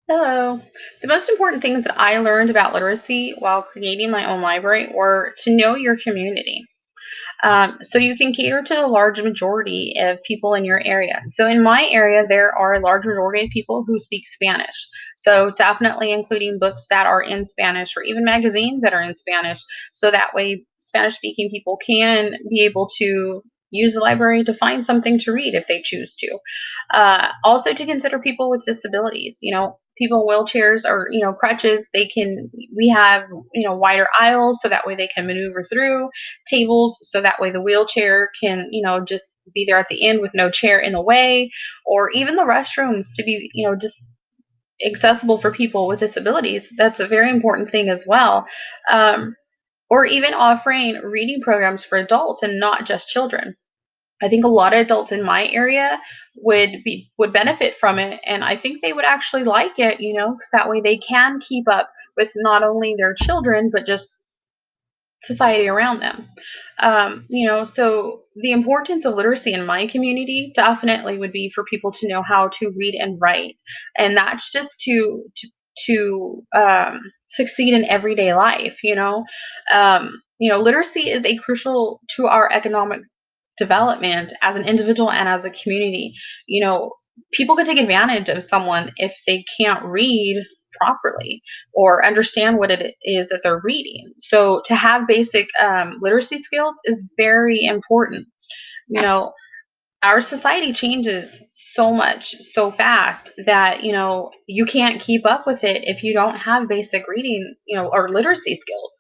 Hello. The most important things that I learned about literacy while creating my own library were to know your community. So you can cater to the large majority of people in your area. So in my area, there are a large majority of people who speak Spanish. So definitely including books that are in Spanish or even magazines that are in Spanish. So that way Spanish speaking people can be able to use the library to find something to read if they choose to. Also to consider people with disabilities, people in wheelchairs or, crutches, we have, wider aisles so that way they can maneuver through tables so that way the wheelchair can, just be there at the end with no chair in the way, or even the restrooms to be, just accessible for people with disabilities. That's a very important thing as well. Um, or even offering reading programs for adults and not just children. I think a lot of adults in my area would benefit from it, and I think they would actually like it, because that way they can keep up with not only their children but just society around them. So the importance of literacy in my community definitely would be for people to know how to read and write, and that's just to succeed in everyday life. Literacy is a crucial to our economic development as an individual and as a community. You know, People can take advantage of someone if they can't read properly or understand what it is that they're reading. So to have basic literacy skills is very important. You know, our society changes so much so fast that you can't keep up with it if you don't have basic reading or literacy skills.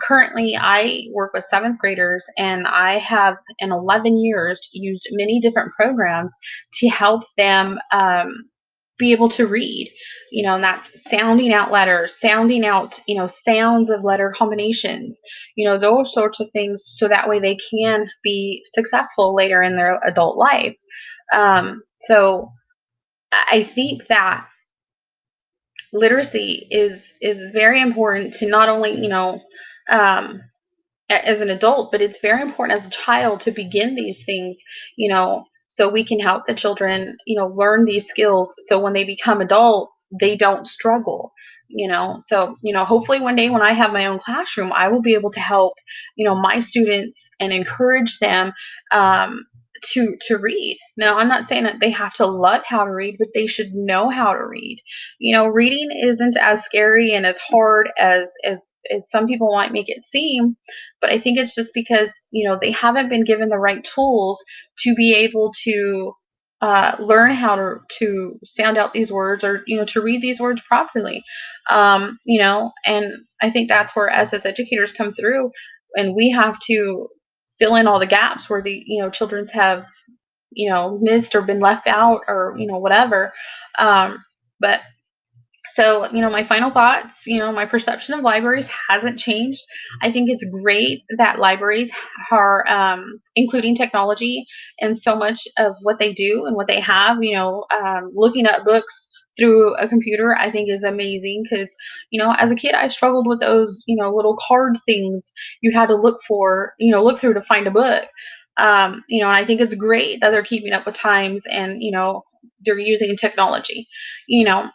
Currently I work with seventh graders, and I have in 11 years used many different programs to help them be able to read, and that's sounding out letters, sounding out, sounds of letter combinations, those sorts of things, so that way they can be successful later in their adult life. So I think that literacy is very important to not only, um, as an adult, but it's very important as a child to begin these things, so we can help the children, learn these skills so when they become adults, they don't struggle, So, hopefully one day when I have my own classroom, I will be able to help, my students and encourage them to read. Now, I'm not saying that they have to love how to read, but they should know how to read. Reading isn't as scary and as hard as some people might make it seem, but I think it's just because they haven't been given the right tools to be able to learn how to sound out these words, or to read these words properly. And I think that's where us as educators come through, and we have to fill in all the gaps where the children's have missed or been left out, or whatever. But so, my final thoughts, my perception of libraries hasn't changed. I think it's great that libraries are including technology in so much of what they do and what they have. Looking at books through a computer, I think is amazing because, as a kid, I struggled with those, little card things you had to look through to find a book. And I think it's great that they're keeping up with times, and, they're using technology. You know,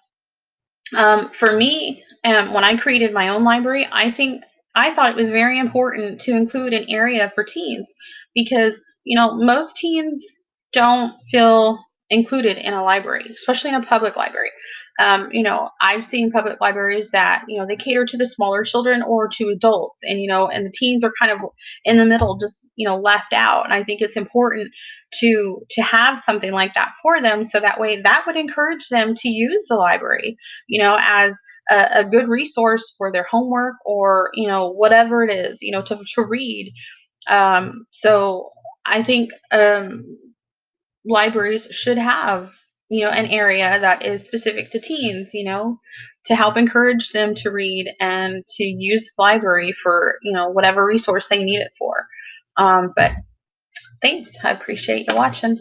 for me, when I created my own library, I thought it was very important to include an area for teens because most teens don't feel included in a library, especially in a public library. I've seen public libraries that they cater to the smaller children or to adults, and the teens are kind of in the middle, just left out. And I think it's important to have something like that for them, so that way that would encourage them to use the library, as a good resource for their homework, or whatever it is, to read. So I think libraries should have an area that is specific to teens, to help encourage them to read and to use the library for whatever resource they need it for. But thanks, I appreciate you watching.